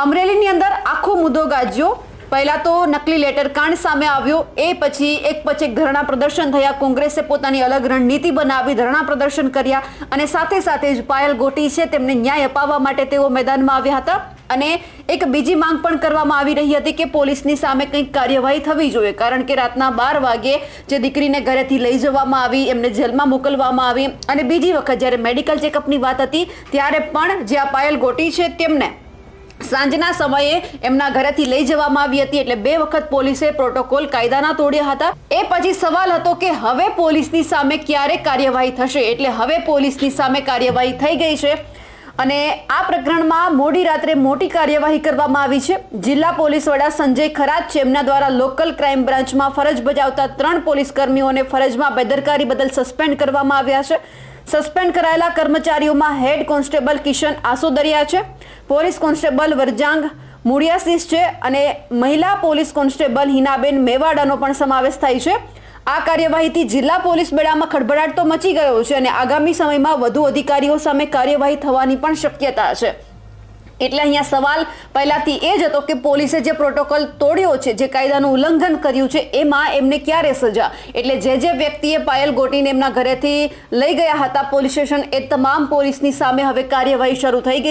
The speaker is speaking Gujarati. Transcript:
અમરેલીની અંદર આખો મુદ્દો ગાજ્યો। પહેલા તો નકલી લેટર કાંડ સામે આવ્યો, એ પછી એક ધરણા પ્રદર્શન થયા। કોંગ્રેસે પોતાની અલગ રણનીતિ બનાવી, ધરણા પ્રદર્શન કર્યા અને સાથે સાથે જ પાયલ ગોટી છે તેમને ન્યાય અપાવવા માટે તેઓ મેદાનમાં આવ્યા હતા અને એક બીજી માંગ પણ કરવામાં આવી રહી હતી કે પોલીસની સામે કંઈક કાર્યવાહી થવી જોઈએ, કારણ કે રાતના 12 વાગે જે દીકરીને ઘરેથી લઈ જવામાં આવી, એમને જેલમાં મોકલવામાં આવી અને બીજી વખત જ્યારે મેડિકલ ચેકઅપની વાત હતી ત્યારે પણ જે આ પાયલ ગોટી છે તેમને સાંજના સમયે એમના ઘરેથી લઈ જવામાં આવી હતી। એટલે 2 વખત પોલીસે પ્રોટોકોલ કાયદાના તોડ્યા હતા। એ પછી સવાલ હતો કે હવે પોલીસની સામે ક્યારે કાર્યવાહી થશે, એટલે હવે પોલીસની સામે કાર્યવાહી થઈ ગઈ છે અને આ પ્રકરણમાં મોડી રાત્રે મોટી કાર્યવાહી કરવામાં આવી છે। જિલ્લા પોલીસ વડા સંજય ખરાત છે એમના દ્વારા લોકલ ક્રાઇમ બ્રાન્ચમાં ફરજ બજાવતા 3 પોલીસ કર્મીઓને ફરજમાં બેદરકારી બદલ સસ્પેન્ડ કરવામાં આવ્યા છે। સસ્પેન્ડ કરાયેલા કર્મચારીઓમાં હેડ કોન્સ્ટેબલ કિશન આસોદરિયા છે, પોલીસ કોન્સ્ટેબલ વરજાંગ મુડિયાસીસ છે અને મહિલા પોલીસ કોન્સ્ટેબલ હિનાબેન મેવાડાનો પણ સમાવેશ થાય છે। આ કાર્યવાહીથી જિલ્લા પોલીસ બેડામાં ખળભળાટ તો મચી ગયો છે અને આગામી સમયમાં વધુ અધિકારીઓ સામે કાર્યવાહી થવાની પણ શક્યતા છે। એટલે અહીંયા સવાલ પહેલાથી એ જ હતો કે પોલીસે જે પ્રોટોકોલ તોડ્યો છે, જે કાયદાનું ઉલ્લંઘન કર્યું છે, એમાં એમને ક્યારે સજા? એટલે જે વ્યક્તિએ પાયલ ગોટીને એમના ઘરેથી લઈ ગયા હતા પોલીસ સ્ટેશન, એ તમામ પોલીસની સામે હવે કાર્યવાહી શરૂ થઈ ગઈ।